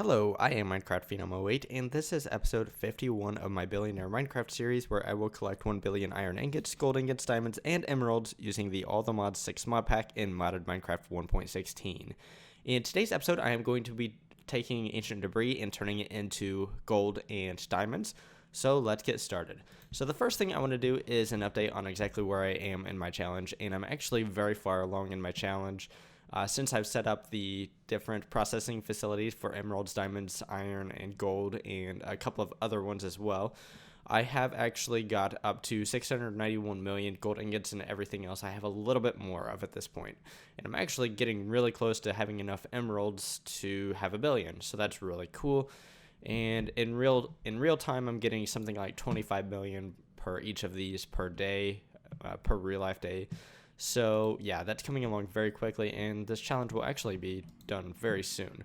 Hello, I am Minecraft Phenom08, and this is episode 51 of my Billionaire Minecraft series, where I will collect 1 billion iron ingots, gold ingots, diamonds, and emeralds using the All the Mods 6 mod pack in modded Minecraft 1.16. In today's episode, I am going to be taking ancient debris and turning it into gold and diamonds. So let's get started. So the first thing I want to do is an update on exactly where I am in my challenge, and I'm actually very far along in my challenge. Since I've set up the different processing facilities for emeralds, diamonds, iron, and gold, and a couple of other ones as well, I have actually got up to 691 million gold ingots and everything else. I have a little bit more of at this point, and I'm actually getting really close to having enough emeralds to have a billion, so that's really cool. And in real time, I'm getting something like 25 million per each of these per day, per real life day. So yeah, that's coming along very quickly, and this challenge will actually be done very soon.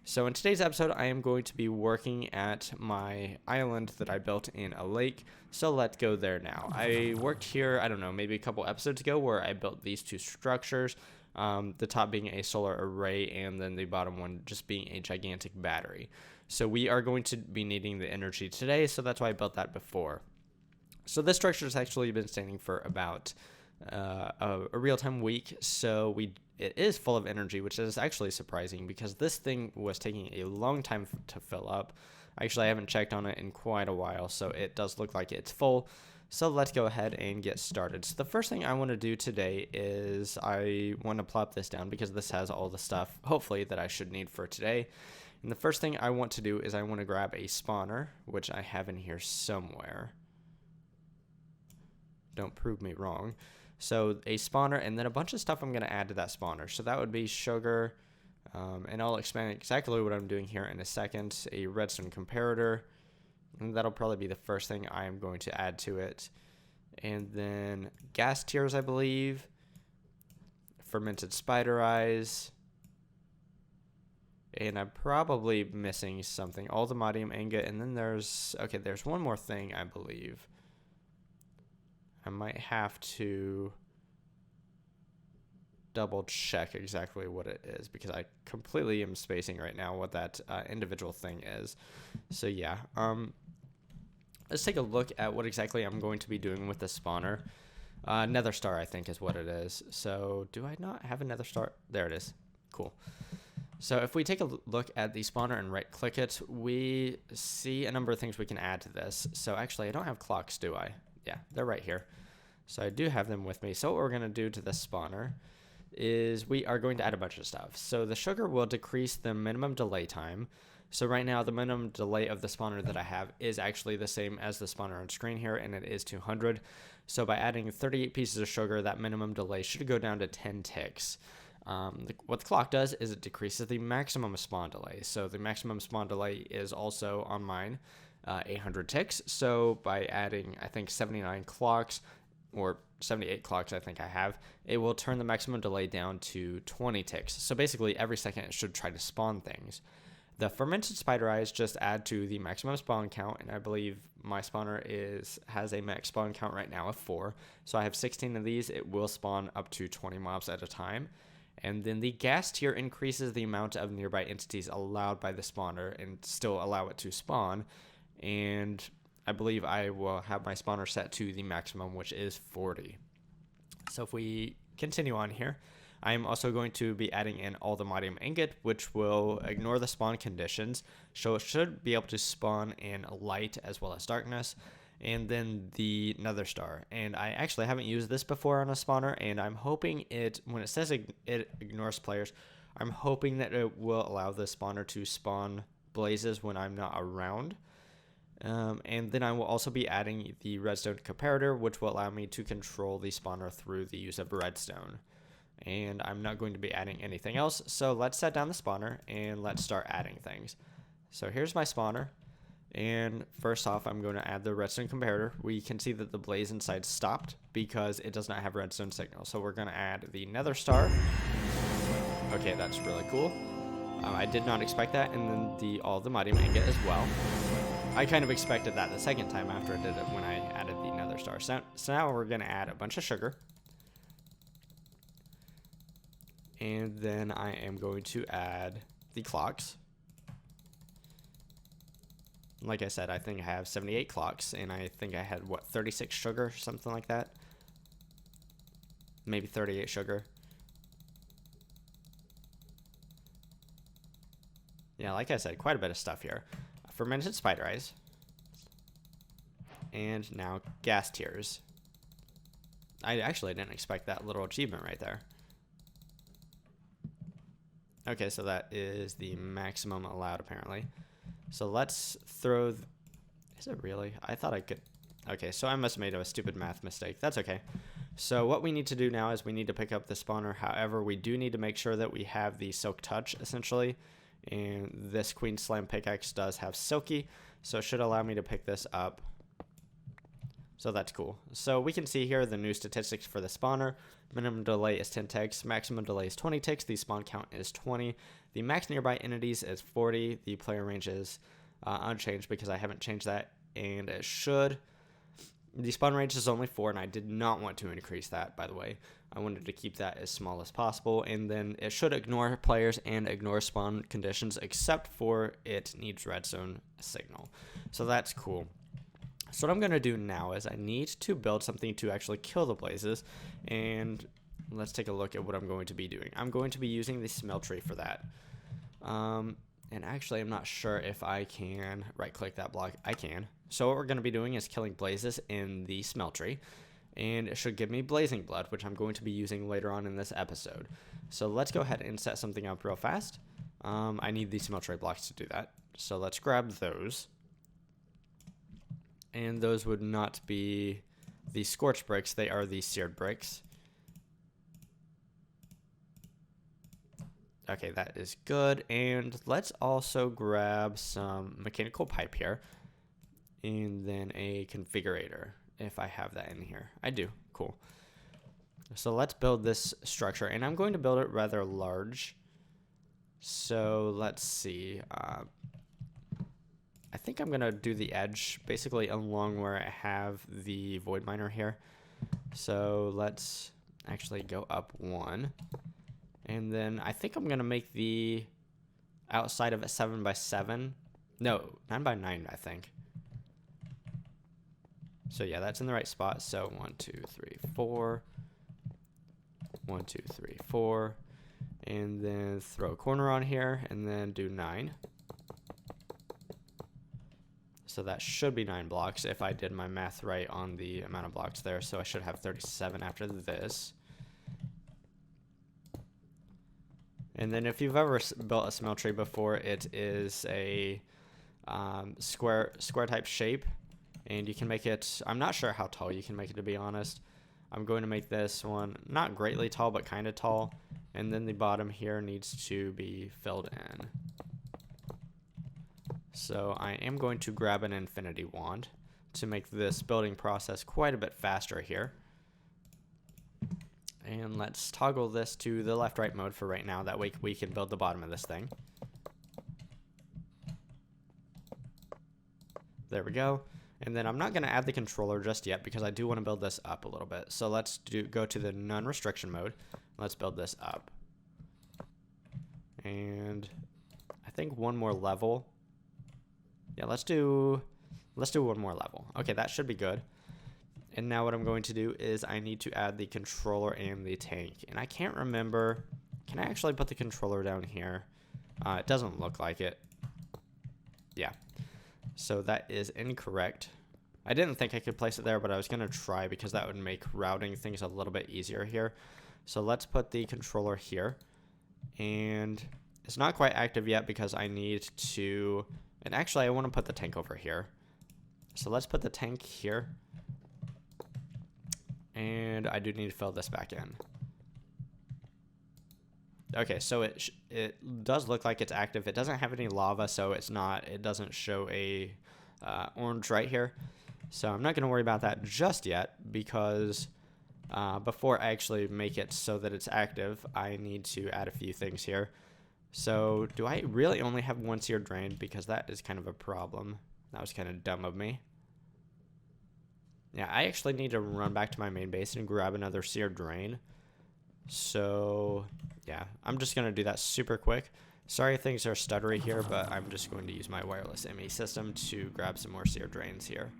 So in today's episode, I am going to be working at my island that I built in a lake. So let's go there now. I worked here, I don't know, maybe a couple episodes ago, where I built these two structures. The top being a solar array, and then the bottom one just being a gigantic battery. So we are going to be needing the energy today, so that's why I built that before. So this structure has actually been standing for about a real-time week, so it is full of energy, which is actually surprising because this thing was taking a long time to fill up. Actually, I haven't checked on it in quite a while, so it does look like it's full. So let's go ahead and get started. So the first thing I want to do today is I want to plop this down because this has all the stuff, hopefully, that I should need for today. And the first thing I want to do is I want to grab a spawner, which I have in here somewhere. Don't prove me wrong. So a spawner, and then a bunch of stuff I'm going to add to that spawner. So that would be sugar, and I'll explain exactly what I'm doing here in a second. A redstone comparator, and that'll probably be the first thing I am going to add to it. And then gas tiers, I believe. Fermented spider eyes. And I'm probably missing something. All the modium ingot, and then there's one more thing, I believe. I might have to double check exactly what it is because I completely am spacing right now what that individual thing is. So yeah, let's take a look at what exactly I'm going to be doing with the spawner. Nether star, I think, is what it is. So do I not have a nether star? There it is. Cool. So if we take a look at the spawner and right click it, we see a number of things we can add to this. So actually, I don't have clocks, do I? Yeah, they're right here. So I do have them with me. So what we're going to do to this spawner is we are going to add a bunch of stuff. So the sugar will decrease the minimum delay time. So right now, the minimum delay of the spawner that I have is actually the same as the spawner on screen here, and it is 200. So by adding 38 pieces of sugar, that minimum delay should go down to 10 ticks. What the clock does is it decreases the maximum spawn delay. So the maximum spawn delay is also on mine. 800 ticks. So by adding, I think, 79 clocks or 78 clocks, I think I have, it will turn the maximum delay down to 20 ticks. So basically every second it should try to spawn things. The fermented spider eyes just add to the maximum spawn count, and I believe my spawner has a max spawn count right now of 4. So I have 16 of these. It will spawn up to 20 mobs at a time. And then the gas tier increases the amount of nearby entities allowed by the spawner and still allow it to spawn. And I believe I will have my spawner set to the maximum, which is 40. So if we continue on here, I am also going to be adding in all the modium ingot, which will ignore the spawn conditions. So it should be able to spawn in light as well as darkness. And then the nether star. And I actually haven't used this before on a spawner, and I'm hoping when it says it ignores players, I'm hoping that it will allow the spawner to spawn blazes when I'm not around. And then I will also be adding the redstone comparator, which will allow me to control the spawner through the use of redstone. And I'm not going to be adding anything else, so let's set down the spawner and let's start adding things. So here's my spawner, and first off, I'm going to add the redstone comparator. We can see that the blaze inside stopped because it does not have redstone signal. So we're going to add the nether star. Okay, that's really cool. I did not expect that, and then all the modium ingot as well. I kind of expected that the second time after I did it when I added the nether star. So now we're going to add a bunch of sugar. And then I am going to add the clocks. Like I said, I think I have 78 clocks, and I think I had, what, 36 sugar, something like that? Maybe 38 sugar. Yeah, like I said, quite a bit of stuff here. Fermented spider eyes. And now gas tears. I actually didn't expect that little achievement right there. Okay, so that is the maximum allowed, apparently. So let's throw... Is it really? I thought I could... Okay, so I must have made a stupid math mistake. That's okay. So what we need to do now is we need to pick up the spawner. However, we do need to make sure that we have the Silk Touch, essentially. And this Queen Slam pickaxe does have Silky, so it should allow me to pick this up. So that's cool. So we can see here the new statistics for the spawner. Minimum delay is 10 ticks. Maximum delay is 20 ticks. The spawn count is 20. The max nearby entities is 40. The player range is unchanged because I haven't changed that. And it should... The spawn range is only 4, and I did not want to increase that, by the way. I wanted to keep that as small as possible. And then it should ignore players and ignore spawn conditions, except for it needs redstone signal. So that's cool. So what I'm going to do now is I need to build something to actually kill the blazes, and let's take a look at what I'm going to be doing. I'm going to be using the smeltery for that. And actually, I'm not sure if I can right-click that block. I can. So what we're going to be doing is killing blazes in the smeltery, and it should give me blazing blood, which I'm going to be using later on in this episode. So let's go ahead and set something up real fast. I need the smeltery blocks to do that. So let's grab those. And those would not be the scorched bricks, they are the seared bricks. Okay, that is good. And let's also grab some mechanical pipe here. And then a configurator, if I have that in here. I do. Cool. So let's build this structure. And I'm going to build it rather large. So let's see. I think I'm going to do the edge basically along where I have the void miner here. So let's actually go up 1. And then I think I'm going to make the outside of it 7 by 7. No, 9 by 9, I think. So yeah, that's in the right spot. So 1, 2, 3, 4. 1, 2, 3, 4. And then throw a corner on here and then do 9. So that should be 9 blocks if I did my math right on the amount of blocks there. So I should have 37 after this. And then if you've ever built a smeltery before, it is a square type shape. And you can make it, I'm not sure how tall you can make it, to be honest. I'm going to make this one not greatly tall, but kind of tall. And then the bottom here needs to be filled in. So I am going to grab an infinity wand to make this building process quite a bit faster here. And let's toggle this to the left-right mode for right now. That way we can build the bottom of this thing. There we go. And then I'm not going to add the controller just yet because I do want to build this up a little bit. So let's go to the non-restriction mode. Let's build this up. And I think one more level. Yeah, let's do one more level. Okay, that should be good. And now what I'm going to do is I need to add the controller and the tank. And I can't remember. Can I actually put the controller down here? It doesn't look like it. Yeah. So that is incorrect. I didn't think I could place it there, but I was going to try because that would make routing things a little bit easier here. So let's put the controller here. And it's not quite active yet because I need to... And actually, I want to put the tank over here. So let's put the tank here. And I do need to fill this back in. Okay, so it does look like it's active. It doesn't have any lava, so it doesn't show a orange right here. So I'm not going to worry about that just yet because before I actually make it so that it's active, I need to add a few things here. So do I really only have one seared drain? Because that is kind of a problem. That was kind of dumb of me. Yeah, I actually need to run back to my main base and grab another seared drain. So, yeah, I'm just going to do that super quick. Sorry things are stuttery here, but I'm just going to use my wireless ME system to grab some more sear drains here.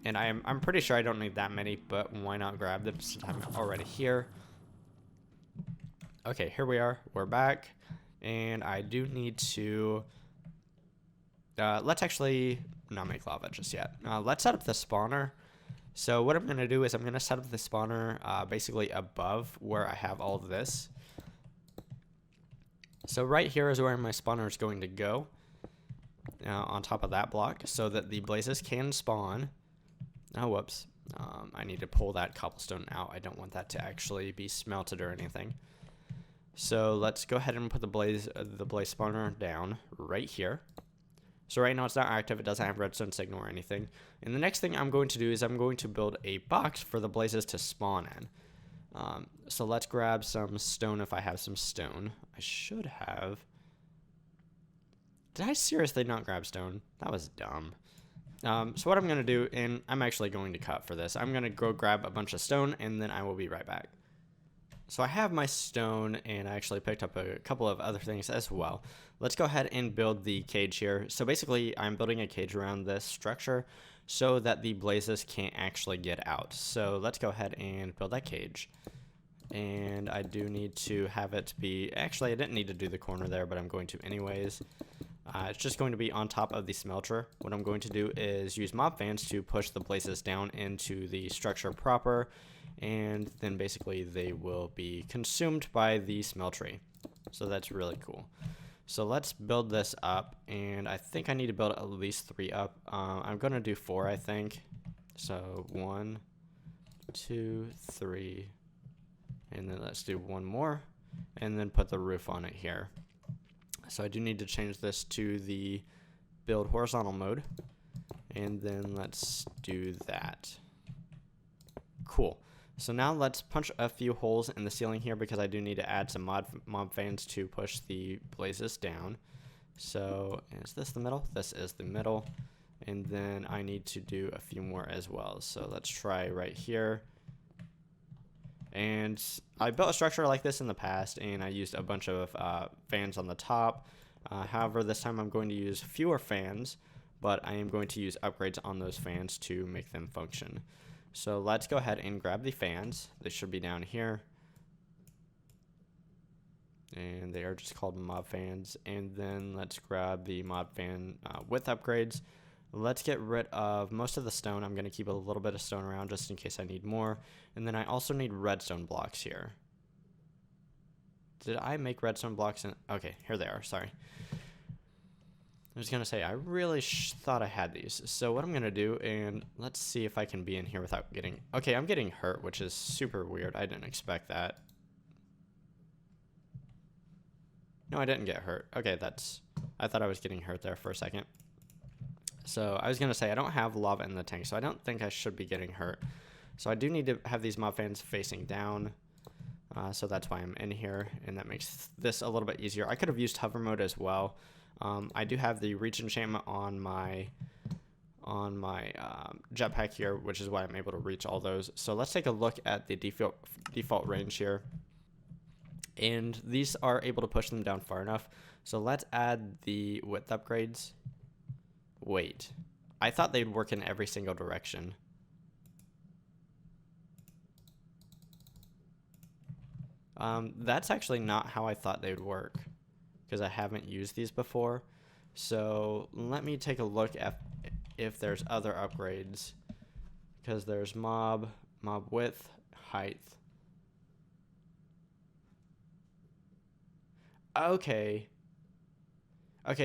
And I'm pretty sure I don't need that many, but why not grab them since I'm already here. Okay, here we are. We're back. And I do need to... let's actually not make lava just yet. Let's set up the spawner. So what I'm going to do is I'm going to set up the spawner basically above where I have all of this. So right here is where my spawner is going to go. On top of that block so that the blazes can spawn. Oh, whoops. I need to pull that cobblestone out. I don't want that to actually be smelted or anything. So let's go ahead and put the blaze spawner down right here. So right now it's not active. It doesn't have redstone signal or anything. And the next thing I'm going to do is I'm going to build a box for the blazes to spawn in. So let's grab some stone if I have some stone. I should have. Did I seriously not grab stone? That was dumb. So what I'm going to do, and I'm actually going to cut for this, I'm going to go grab a bunch of stone, and then I will be right back. So I have my stone, and I actually picked up a couple of other things as well. Let's go ahead and build the cage here. So basically, I'm building a cage around this structure so that the blazes can't actually get out. So let's go ahead and build that cage. And I do need to have it be... Actually, I didn't need to do the corner there, but I'm going to anyways. It's just going to be on top of the smelter. What I'm going to do is use mob fans to push the blazes down into the structure proper, and then basically they will be consumed by the smeltery. So that's really cool. So let's build this up, and I think I need to build at least 3 up. I'm going to do 4, I think. So 1, 2, 3, and then let's do 1 more, and then put the roof on it here. So I do need to change this to the build horizontal mode. And then let's do that. Cool. So now let's punch a few holes in the ceiling here because I do need to add some mob fans to push the blazes down. So is this the middle? This is the middle. And then I need to do a few more as well. So let's try right here. And I built a structure like this in the past, and I used a bunch of fans on the top. However, this time I'm going to use fewer fans, but I am going to use upgrades on those fans to make them function. So let's go ahead and grab the fans. They should be down here. And they are just called mob fans. And then let's grab the mob fan width upgrades. Let's get rid of most of the stone. I'm going to keep a little bit of stone around just in case I need more. And then I also need redstone blocks here. Did I make redstone blocks? Okay, here they are. Sorry. I was going to say, I really thought I had these. So what I'm going to do, and let's see if I can be in here without getting... Okay, I'm getting hurt, which is super weird. I didn't expect that. No, I didn't get hurt. Okay, I thought I was getting hurt there for a second. So I was going to say, I don't have lava in the tank, so I don't think I should be getting hurt. So I do need to have these mob fans facing down. So that's why I'm in here, and that makes this a little bit easier. I could have used hover mode as well. I do have the reach enchantment on my jetpack here, which is why I'm able to reach all those. So let's take a look at the default range here. And these are able to push them down far enough. So let's add the width upgrades. Wait, I thought they'd work in every single direction. That's actually not how I thought they'd work, because I haven't used these before. So let me take a look at if there's other upgrades, because there's mob width, height. Okay,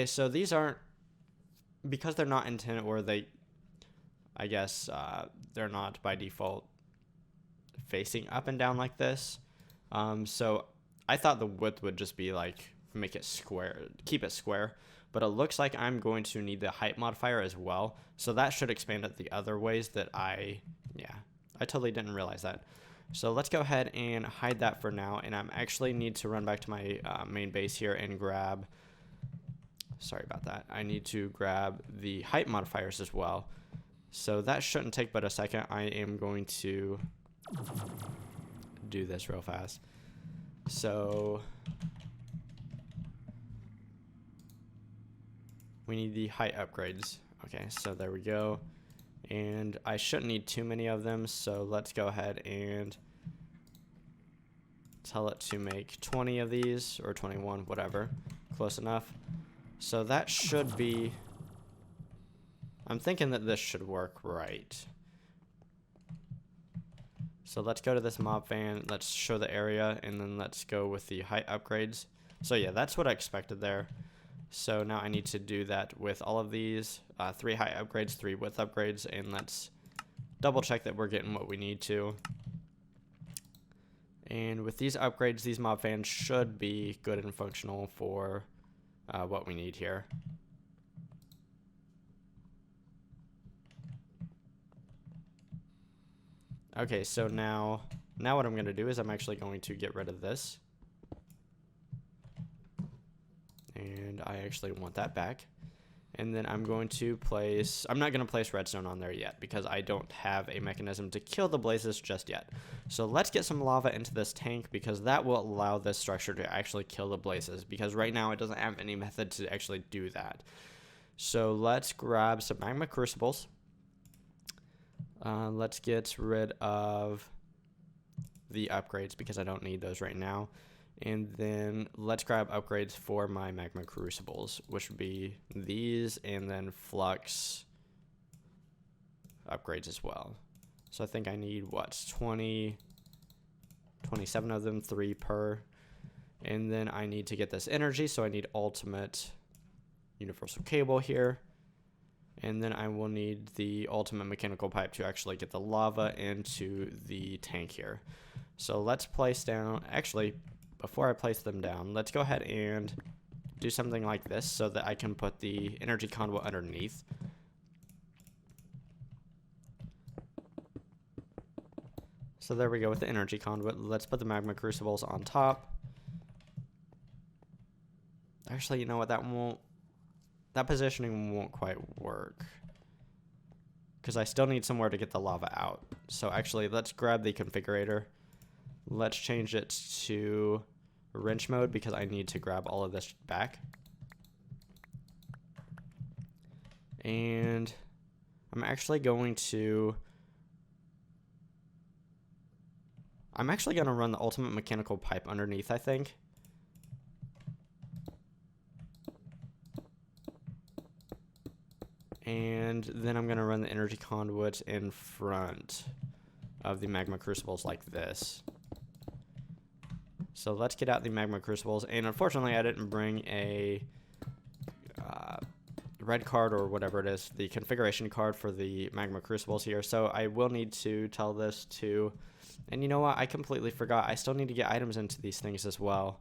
so these aren't, because they're not intended, or I guess they're not by default facing up and down like this. So I thought the width would just be like, make it square, keep it square, but it looks like I'm going to need the height modifier as well. So that should expand it the other ways that I totally didn't realize that. So let's go ahead and hide that for now. And I'm actually need to run back to my main base here and grab, sorry about that. I need to grab the height modifiers as well. So that shouldn't take but a second. I am going to do this real fast. So we need the height upgrades. Okay, so there we go. And I shouldn't need too many of them, so let's go ahead and tell it to make 20 of these, or 21, whatever. Close enough. So that should be... I'm thinking that this should work right. So let's go to this mob fan, let's show the area, and then let's go with the height upgrades. So yeah, that's what I expected there. So now I need to do that with all of these, 3 height upgrades, 3 width upgrades, and let's double check that we're getting what we need to. And with these upgrades, these mob fans should be good and functional for what we need here. Okay, so now what I'm going to do is I'm actually going to get rid of this. And I actually want that back. And then I'm going to place... I'm not going to place redstone on there yet because I don't have a mechanism to kill the blazes just yet. So let's get some lava into this tank because that will allow this structure to actually kill the blazes. Because right now it doesn't have any method to actually do that. So let's grab some magma crucibles. Let's get rid of the upgrades because I don't need those right now. And then let's grab upgrades for my magma crucibles, which would be these and then flux upgrades as well. So I think I need, what, 27 of them, 3 per. And then I need to get this energy, so I need ultimate universal cable here. And then I will need the ultimate mechanical pipe to actually get the lava into the tank here. So let's place down, actually, before I place them down, let's go ahead and do something like this so that I can put the energy conduit underneath. So there we go with the energy conduit. Let's put the magma crucibles on top. Actually, you know what, that positioning won't quite work because I still need somewhere to get the lava out. So actually, let's grab the configurator. Let's change it to wrench mode because I need to grab all of this back. And I'm actually going to run the ultimate mechanical pipe underneath, I think. And then I'm going to run the energy conduit in front of the magma crucibles like this. So let's get out the magma crucibles. And unfortunately, I didn't bring a red card or whatever it is, the configuration card for the magma crucibles here. So I will need to tell this to... And you know what? I completely forgot. I still need to get items into these things as well.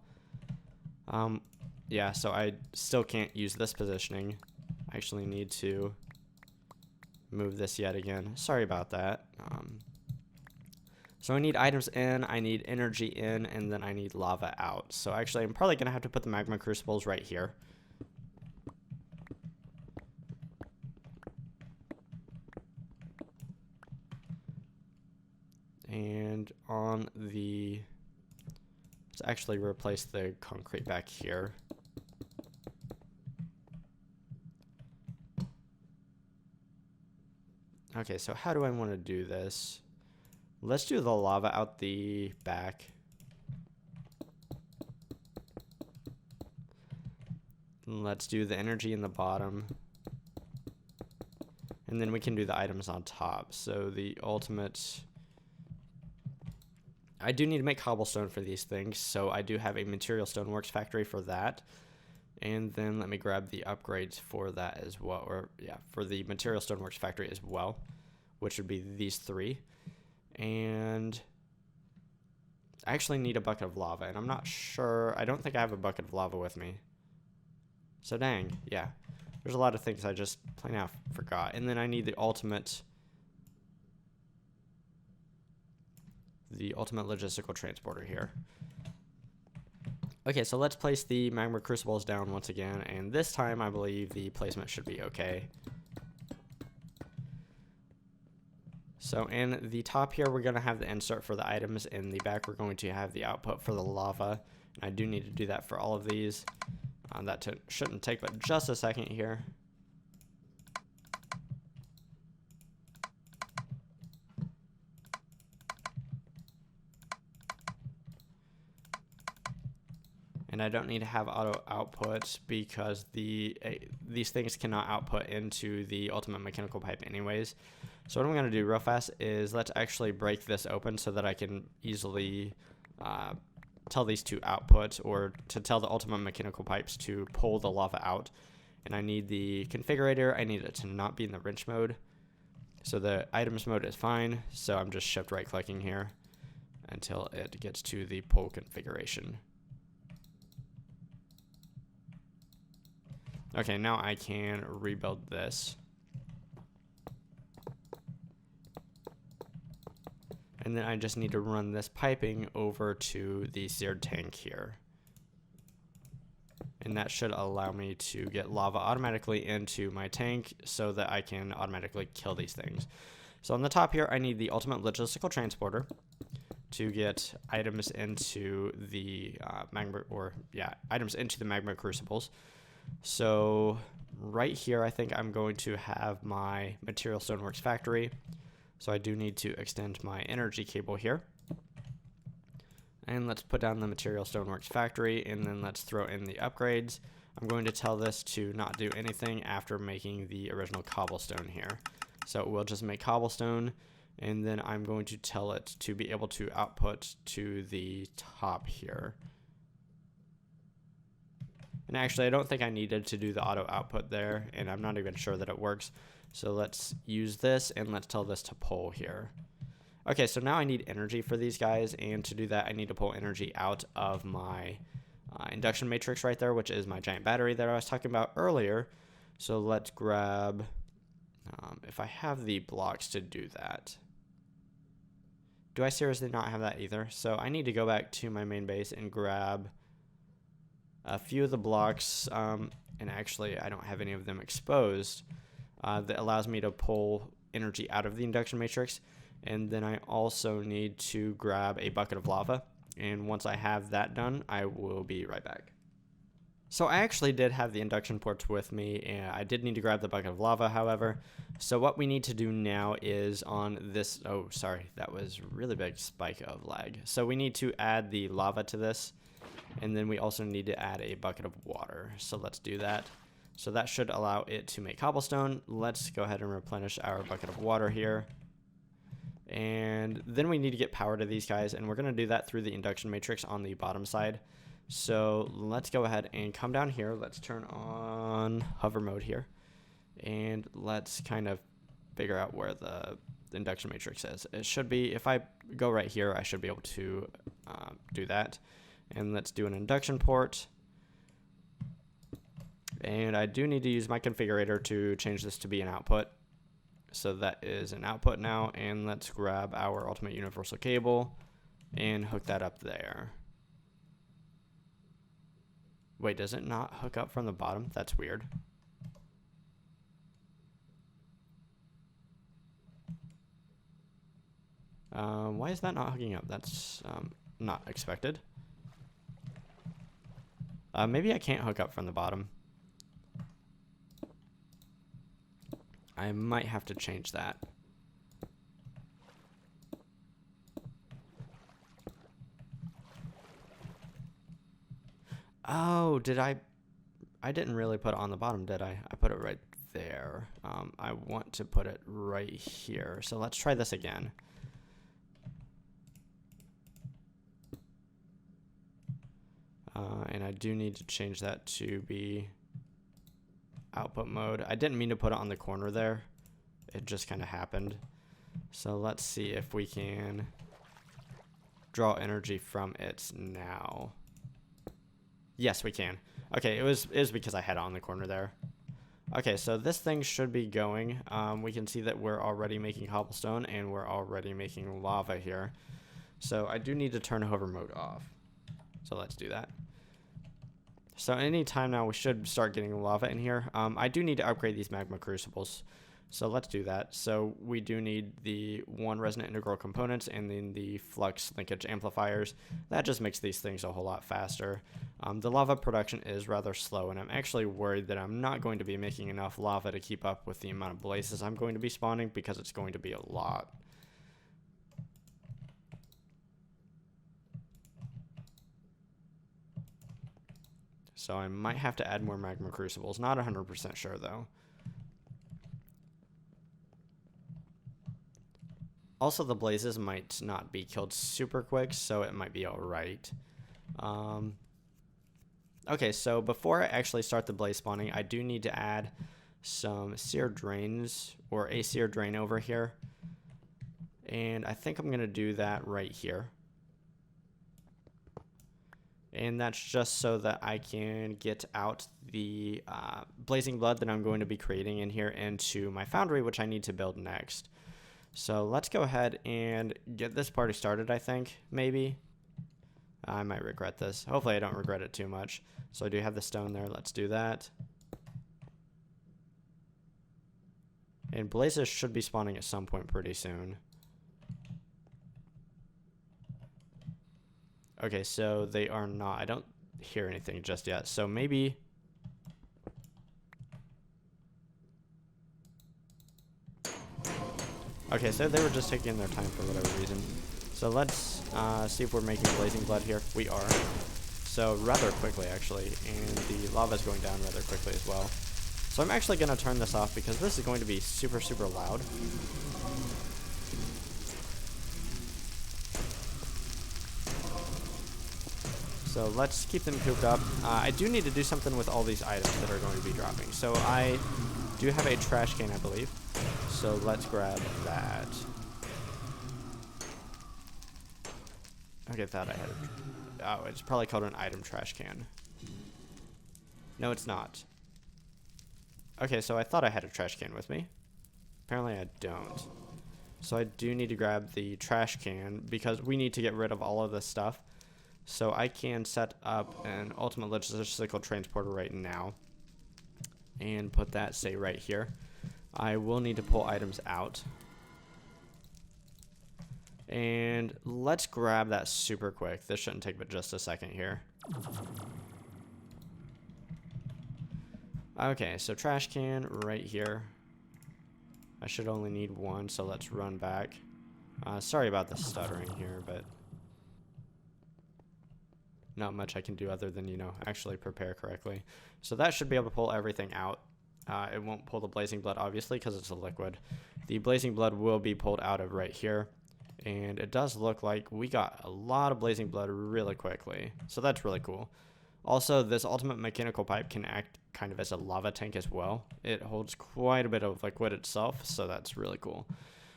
Yeah, so I still can't use this positioning. I actually need to move this yet again. Sorry about that. So I need items in, I need energy in, and then I need lava out. So actually, I'm probably going to have to put the magma crucibles right here. And on the... Let's actually replace the concrete back here. Okay, so how do I want to do this? Let's do the lava out the back. Let's do the energy in the bottom. And then we can do the items on top. So the ultimate... I do need to make cobblestone for these things, so I do have a material stoneworks factory for that. And then let me grab the upgrades for that as well, or yeah, for the material stoneworks factory as well, which would be these 3. And I actually need a bucket of lava, and I'm not sure, I don't think I have a bucket of lava with me. So dang, yeah. There's a lot of things I just plain out forgot. And then I need the ultimate logistical transporter here. Okay, so let's place the magma crucibles down once again, and this time I believe the placement should be okay. So in the top here, we're going to have the insert for the items. In the back, we're going to have the output for the lava. And I do need to do that for all of these. That shouldn't take but just a second here. And I don't need to have auto output because these things cannot output into the ultimate mechanical pipe anyways. So what I'm going to do real fast is let's actually break this open so that I can easily tell these to output, or to tell the ultimate mechanical pipes to pull the lava out. And I need the configurator. I need it to not be in the wrench mode. So the items mode is fine. So I'm just shift right clicking here until it gets to the pull configuration. Okay, now I can rebuild this. And then I just need to run this piping over to the seared tank here. And that should allow me to get lava automatically into my tank so that I can automatically kill these things. So on the top here, I need the ultimate logistical transporter to get items into the items into the magma crucibles. So right here, I think I'm going to have my material stoneworks factory. So I do need to extend my energy cable here. And let's put down the material stoneworks factory, and then let's throw in the upgrades. I'm going to tell this to not do anything after making the original cobblestone here. So we'll just make cobblestone, and then I'm going to tell it to be able to output to the top here. And actually, I don't think I needed to do the auto output there, and I'm not even sure that it works. So let's use this, and let's tell this to pull here. Okay, so now I need energy for these guys, and to do that, I need to pull energy out of my induction matrix right there, which is my giant battery that I was talking about earlier. So let's grab, if I have the blocks to do that. Do I seriously not have that either? So I need to go back to my main base and grab a few of the blocks, and actually I don't have any of them exposed, that allows me to pull energy out of the induction matrix. And then I also need to grab a bucket of lava, and once I have that done, I will be right back. So I actually did have the induction ports with me, and I did need to grab the bucket of lava, however. So what we need to do now is on this, oh sorry, that was a really big spike of lag. So we need to add the lava to this, and then we also need to add a bucket of water. So let's do that. So that should allow it to make cobblestone. Let's go ahead and replenish our bucket of water here. And then we need to get power to these guys, and we're going to do that through the induction matrix on the bottom side. So let's go ahead and come down here. Let's turn on hover mode here, and let's kind of figure out where the induction matrix is. It should be, if I go right here, I should be able to do that. And let's do an induction port. And I do need to use my configurator to change this to be an output. So that is an output now, and let's grab our ultimate universal cable and hook that up there. Wait, does it not hook up from the bottom? That's weird. Why is that not hooking up? That's not expected. Maybe I can't hook up from the bottom. I might have to change that. Oh, did I didn't really put it on the bottom, did I? I put it right there. I want to put it right here. So let's try this again. And I do need to change that to be output mode. I didn't mean to put it on the corner there. It just kind of happened. So let's see if we can draw energy from it now. Yes, we can. Okay, it was because I had it on the corner there. Okay, so this thing should be going. We can see that we're already making cobblestone, and we're already making lava here. So I do need to turn hover mode off. So let's do that. So any time now we should start getting lava in here. I do need to upgrade these magma crucibles. So let's do that. So we do need the one resonant integral components and then the flux linkage amplifiers. That just makes these things a whole lot faster. The lava production is rather slow, and I'm actually worried that I'm not going to be making enough lava to keep up with the amount of blazes I'm going to be spawning, because it's going to be a lot. So I might have to add more magma crucibles. Not 100% sure though. Also, the blazes might not be killed super quick, so it might be alright. Okay, so before I actually start the blaze spawning, I do need to add some sear drains, or a sear drain over here. And I think I'm going to do that right here. And that's just so that I can get out the blazing blood that I'm going to be creating in here into my foundry, which I need to build next. So let's go ahead and get this party started, I think, maybe. I might regret this. Hopefully I don't regret it too much. So I do have the stone there. Let's do that. And blazes should be spawning at some point pretty soon. Okay, so they are not. I don't hear anything just yet. So maybe... Okay, so they were just taking their time for whatever reason. So let's see if we're making blazing blood here. We are. So rather quickly, actually. And the lava is going down rather quickly as well. So I'm actually going to turn this off because this is going to be super, super loud. So let's keep them cooped up. I do need to do something with all these items that are going to be dropping. So I do have a trash can, I believe. So let's grab that. Okay, I thought I had it. Oh, it's probably called an item trash can. No, it's not. Okay, so I thought I had a trash can with me. Apparently I don't. So I do need to grab the trash can because we need to get rid of all of this stuff. So I can set up an ultimate logistical transporter right now and put that, say, right here. I will need to pull items out. And let's grab that super quick. This shouldn't take but just a second here. Okay, so trash can right here. I should only need one, so let's run back. Sorry about the stuttering here, but not much I can do other than, you know, actually prepare correctly. So that should be able to pull everything out. It won't pull the blazing blood, obviously, because it's a liquid. The blazing blood will be pulled out of right here. And it does look like we got a lot of blazing blood really quickly. So that's really cool. Also, this ultimate mechanical pipe can act kind of as a lava tank as well. It holds quite a bit of liquid itself, so that's really cool.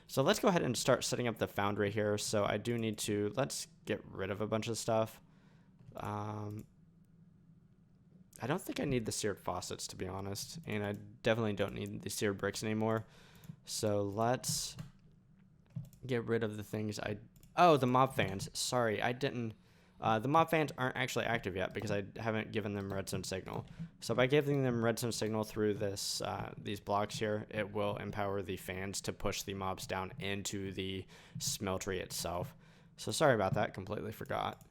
So let's go ahead and start setting up the foundry here. So I do need to, let's get rid of a bunch of stuff. I don't think I need the seared faucets, to be honest. And I definitely don't need the seared bricks anymore. So let's get rid of the things oh, the mob fans. Sorry, I didn't. The mob fans aren't actually active yet because I haven't given them redstone signal. So by giving them redstone signal through this these blocks here, it will empower the fans to push the mobs down into the smeltery itself. So sorry about that, completely forgot.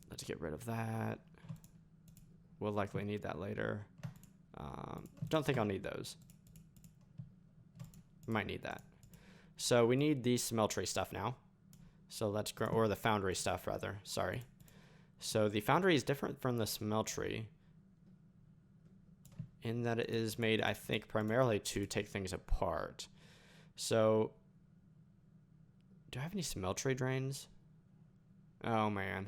Let's get rid of that. We'll likely need that later. Don't think I'll need those. Might need that. So we need the smeltery stuff now. So let's grow, or the foundry stuff rather, sorry. So the foundry is different from the smeltery in that it is made, I think, primarily to take things apart. So, do I have any smeltery drains? Oh man.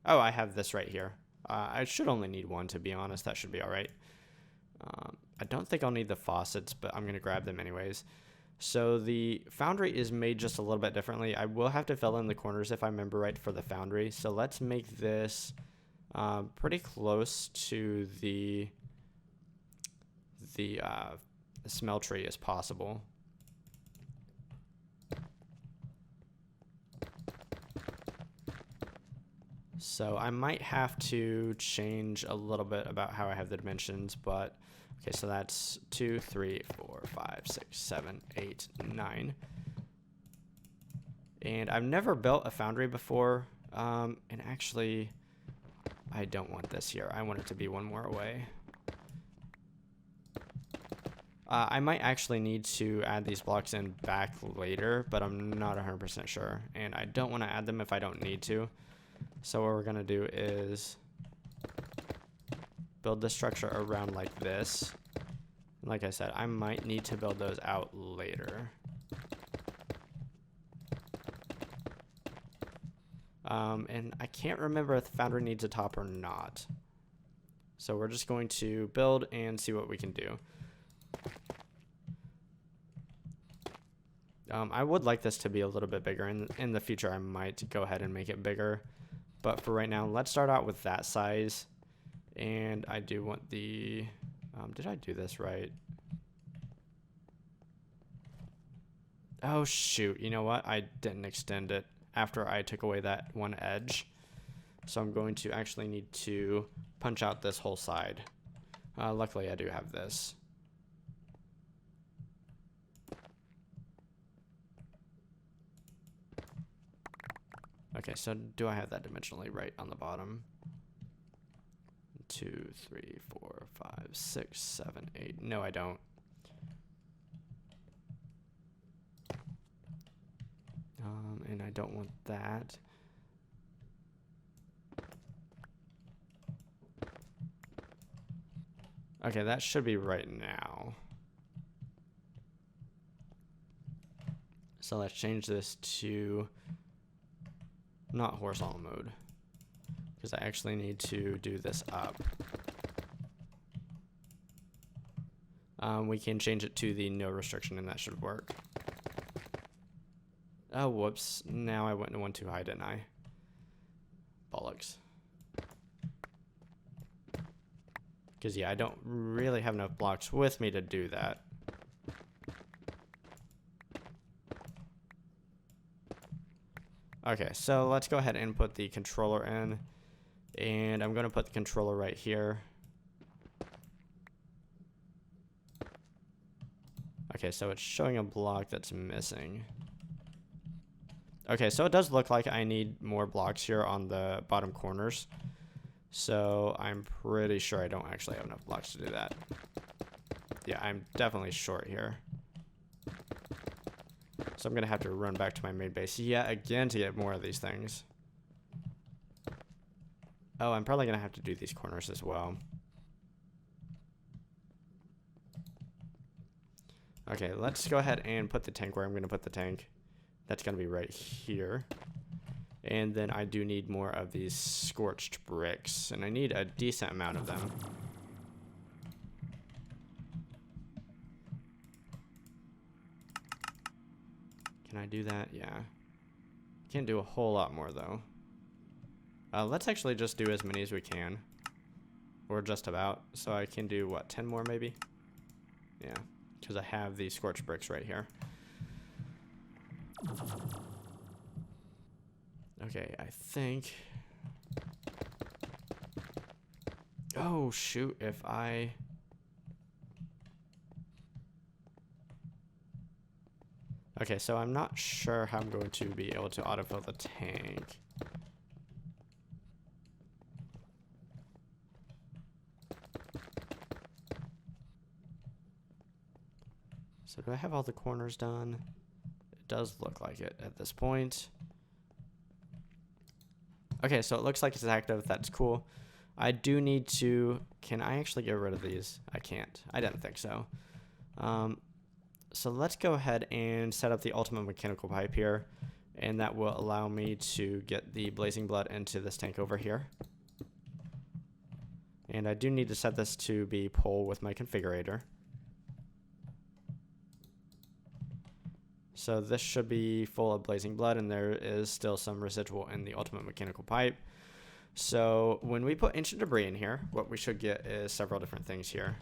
Oh, I have this right here. I should only need one, to be honest. That should be all right. I don't think I'll need the faucets, but I'm going to grab them anyways. So the foundry is made just a little bit differently. I will have to fill in the corners if I remember right for the foundry. So let's make this pretty close to the smeltery as possible. So I might have to change a little bit about how I have the dimensions, but okay, so that's 2, 3, 4, 5, 6, 7, 8, 9. And I've never built a foundry before, and actually I don't want this here. I want it to be one more away. I might actually need to add these blocks in back later, but I'm not 100% sure, and I don't want to add them if I don't need to. So what we're gonna do is build the structure around like this. Like I said, I might need to build those out later. And I can't remember if the foundry needs a top or not. So we're just going to build and see what we can do. I would like this to be a little bit bigger. In the future, I might go ahead and make it bigger. But for right now, let's start out with that size. And I do want the... did I do this right? Oh, shoot. You know what? I didn't extend it after I took away that one edge. So I'm going to actually need to punch out this whole side. Luckily, I do have this. Okay, so do I have that dimensionally right on the bottom? 2, 3, 4, 5, 6, 7, 8. No, I don't. And I don't want that. Okay, that should be right now. So let's change this to not horizontal mode, because I actually need to do this up. We can change it to the no restriction, and that should work. Oh, whoops. Now I went to one too high, didn't I? Bollocks. Because, yeah, I don't really have enough blocks with me to do that. Okay, so let's go ahead and put the controller in. And I'm going to put the controller right here. Okay, so it's showing a block that's missing. Okay, so it does look like I need more blocks here on the bottom corners. So I'm pretty sure I don't actually have enough blocks to do that. Yeah, I'm definitely short here. So I'm going to have to run back to my main base yet again to get more of these things. Oh, I'm probably going to have to do these corners as well. Okay, let's go ahead and put the tank where I'm going to put the tank. That's going to be right here. And then I do need more of these scorched bricks, and I need a decent amount of them. Can I do that? Yeah. Can't do a whole lot more, though. Let's actually just do as many as we can. Or just about. So I can do, what, 10 more maybe? Yeah, because I have these scorched bricks right here. Okay, I think... Oh, shoot, if I... Okay, so I'm not sure how I'm going to be able to autofill the tank. So do I have all the corners done? It does look like it at this point. Okay, so it looks like it's active. That's cool. I do need to... Can I actually get rid of these? I can't. I didn't think so. So let's go ahead and set up the ultimate mechanical pipe here. And that will allow me to get the blazing blood into this tank over here. And I do need to set this to be pull with my configurator. So this should be full of blazing blood, and there is still some residual in the ultimate mechanical pipe. So when we put ancient debris in here, what we should get is several different things here.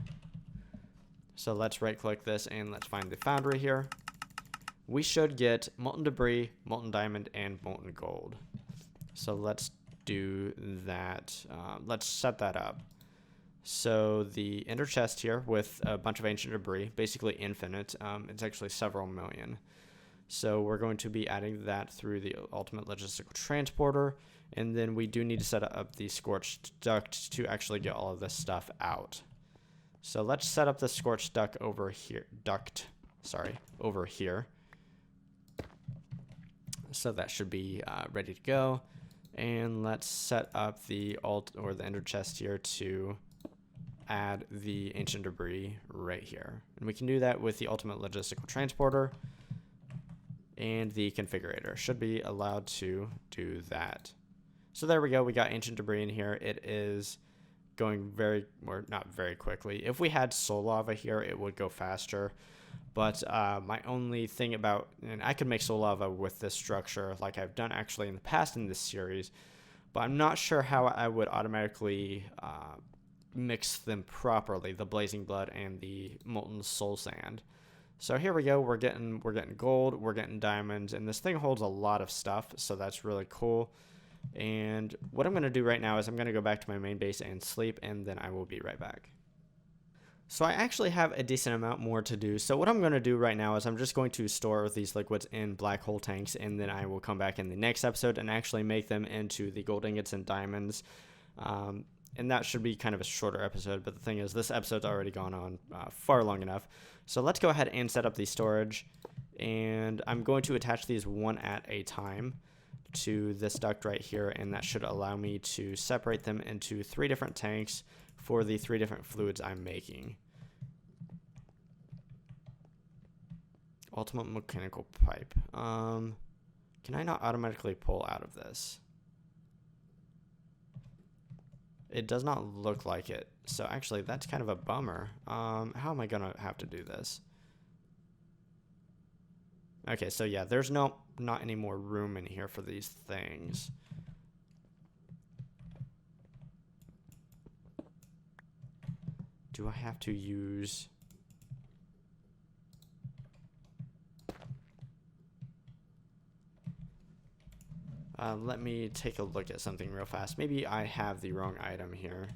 So let's right click this and let's find the foundry here. We should get molten debris, molten diamond, and molten gold. So let's do that. Let's set that up. So the ender chest here with a bunch of ancient debris, basically infinite. It's actually several million. So we're going to be adding that through the ultimate logistical transporter. And then we do need to set up the scorched duct to actually get all of this stuff out. So let's set up the scorched duct over here. Over here. So that should be ready to go. And let's set up the the ender chest here to add the ancient debris right here. And we can do that with the ultimate logistical transporter, and the configurator should be allowed to do that. So there we go. We got ancient debris in here. It is going not very quickly. If we had soul lava here, it would go faster. But my only thing and I could make soul lava with this structure like I've done actually in the past in this series, but I'm not sure how I would automatically mix them properly, the blazing blood and the molten soul sand. So here we go. We're getting gold, we're getting diamonds, and this thing holds a lot of stuff, so that's really cool. And what I'm going to do right now is I'm going to go back to my main base and sleep, and then I will be right back. So I actually have a decent amount more to do. So what I'm going to do right now is I'm just going to store these liquids in black hole tanks, and then I will come back in the next episode and actually make them into the gold ingots and diamonds. And that should be kind of a shorter episode, but the thing is, this episode's already gone on far long enough. So let's go ahead and set up the storage, and I'm going to attach these one at a time to this duct right here, and that should allow me to separate them into 3 different tanks for the 3 different fluids I'm making. Ultimate mechanical pipe. Can I not automatically pull out of this? It does not look like it. So actually, that's kind of a bummer. How am I going to have to do this? Okay, so yeah, there's not any more room in here for these things. Do I have to use... let me take a look at something real fast. Maybe I have the wrong item here.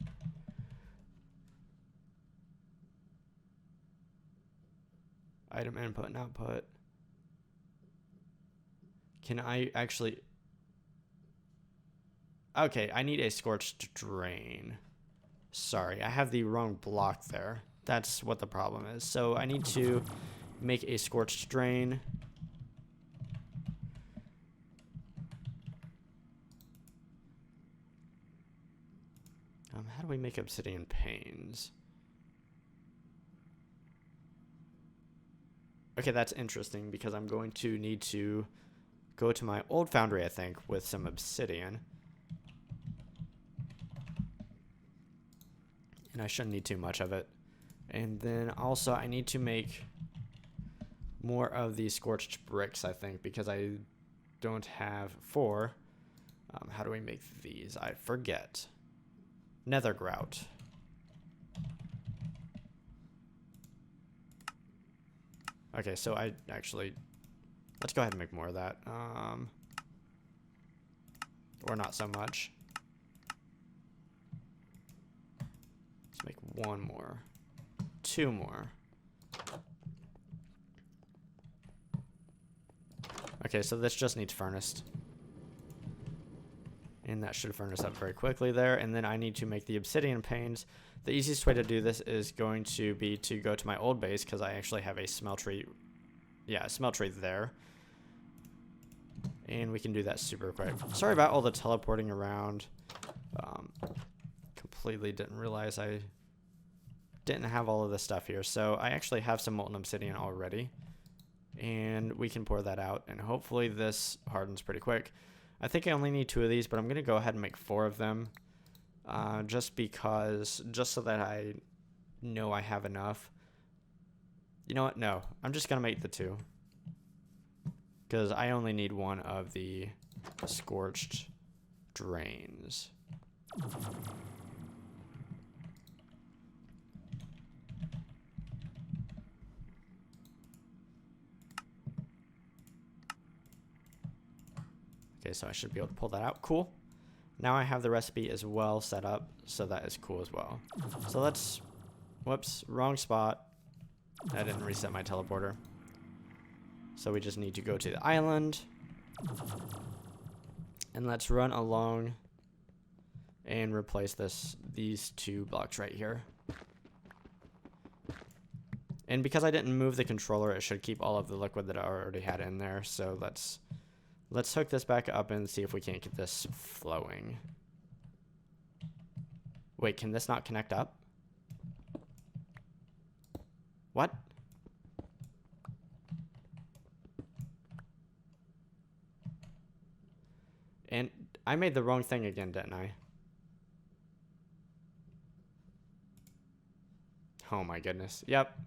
Item input and output. Can I actually... Okay, I need a scorched drain. Sorry, I have the wrong block there. That's what the problem is. So I need to make a scorched drain. How do we make obsidian panes? Okay, that's interesting because I'm going to need to go to my old foundry, I think, with some obsidian. And I shouldn't need too much of it. And then also I need to make more of these scorched bricks, I think, because I don't have 4. How do we make these? I forget. Nether grout. Okay, so I actually... Let's go ahead and make more of that. Or not so much. Let's make 1 more. 2 more. Okay, so this just needs furnace. And that should furnace up very quickly there. And then I need to make the obsidian panes. The easiest way to do this is going to be to go to my old base, because I actually have a smeltery. Yeah, a smeltery there. And we can do that super quick. Sorry about all the teleporting around. Completely didn't realize I didn't have all of this stuff here. So I actually have some molten obsidian already. And we can pour that out. And hopefully this hardens pretty quick. I think I only need 2 of these, but I'm going to go ahead and make 4 of them. Just so that I know I have enough. You know what? No, I'm just going to make the 2. Because I only need 1 of the scorched drains. Okay, so I should be able to pull that out. Cool. Now I have the recipe as well set up, so that is cool as well. So let's, whoops, wrong spot. I didn't reset my teleporter. So we just need to go to the island. And let's run along and replace these 2 blocks right here. And because I didn't move the controller, it should keep all of the liquid that I already had in there. So let's hook this back up and see if we can't get this flowing. Wait, can this not connect up? What? And I made the wrong thing again, didn't I? Oh my goodness. Yep.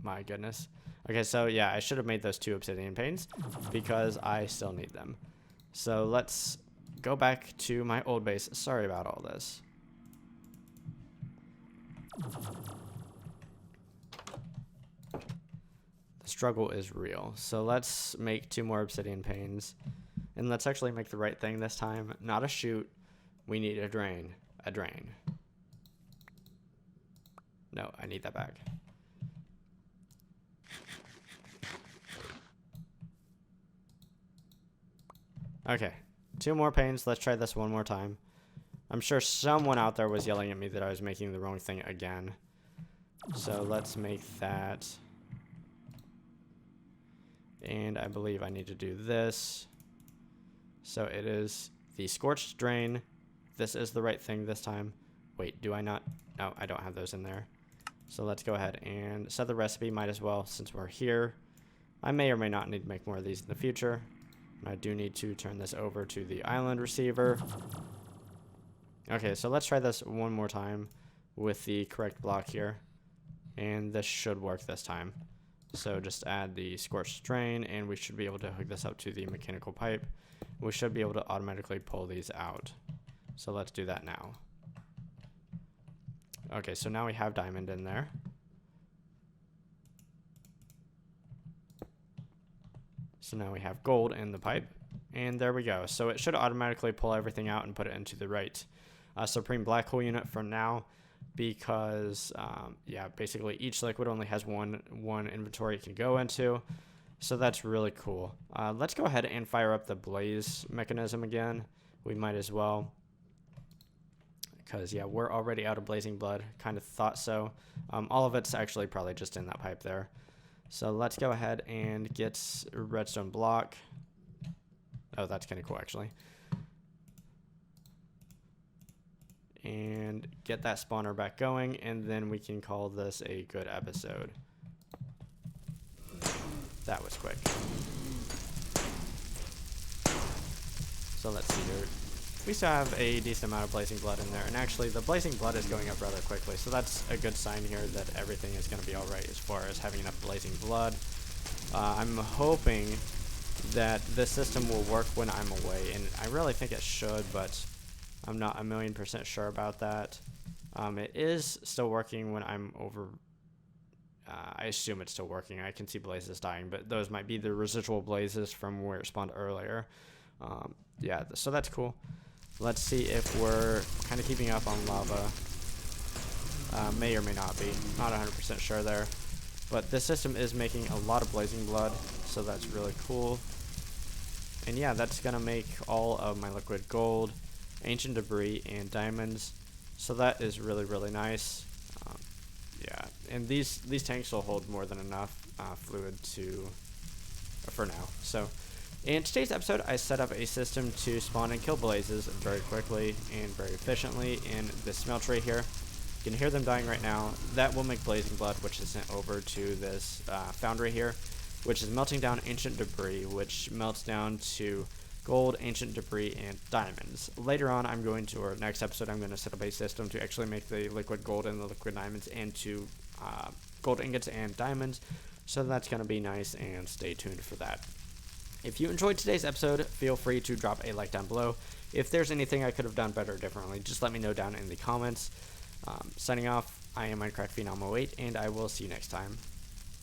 My goodness. Okay, so yeah, I should have made those 2 obsidian panes because I still need them. So let's go back to my old base. Sorry about all this. The struggle is real. So let's make 2 more obsidian panes. And let's actually make the right thing this time. Not a chute. We need a drain. A drain. No, I need that back. Okay, 2 more panes. Let's try this one more time. I'm sure someone out there was yelling at me that I was making the wrong thing again. So let's make that. And I believe I need to do this. So it is the scorched drain. This is the right thing this time. Wait, do I not? No, I don't have those in there. So let's go ahead and set the recipe. Might as well, since we're here. I may or may not need to make more of these in the future. And I do need to turn this over to the island receiver. Okay, so let's try this one more time with the correct block here. And this should work this time. So just add the scorched drain, and we should be able to hook this up to the mechanical pipe. We should be able to automatically pull these out. So let's do that now. Okay, so now we have diamond in there. So now we have gold in the pipe. And there we go. So it should automatically pull everything out and put it into the right Supreme Black Hole unit for now. Because, yeah, basically each liquid only has one inventory it can go into. So that's really cool. Let's go ahead and fire up the blaze mechanism again. We might as well. Because, yeah, we're already out of blazing blood. Kind of thought so. All of it's actually probably just in that pipe there. So let's go ahead and get a redstone block. Oh, that's kind of cool, actually. And get that spawner back going, and then we can call this a good episode. That was quick. So let's see here. We still have a decent amount of blazing blood in there, and actually the blazing blood is going up rather quickly, so that's a good sign here that everything is going to be alright as far as having enough blazing blood. I'm hoping that this system will work when I'm away, and I really think it should, but I'm not 1,000,000% sure about that. It is still working when I'm over. I assume it's still working. I can see blazes dying, but those might be the residual blazes from where it spawned earlier. Yeah, so that's cool. Let's see if we're kind of keeping up on lava. May or may not be. Not 100% sure there. But this system is making a lot of blazing blood, so that's really cool. And yeah, that's going to make all of my liquid gold, ancient debris, and diamonds. So that is really, really nice. Yeah, and these tanks will hold more than enough fluid to for now. So in today's episode, I set up a system to spawn and kill blazes very quickly and very efficiently in this smeltery here. You can hear them dying right now. That will make blazing blood, which is sent over to this foundry here, which is melting down ancient debris, which melts down to gold, ancient debris, and diamonds. Later on, or next episode, I'm going to set up a system to actually make the liquid gold and the liquid diamonds into gold ingots and diamonds. So that's going to be nice, and stay tuned for that. If you enjoyed today's episode, feel free to drop a like down below. If there's anything I could have done better or differently, just let me know down in the comments. Signing off, I am Minecraft Phenom 08, and I will see you next time.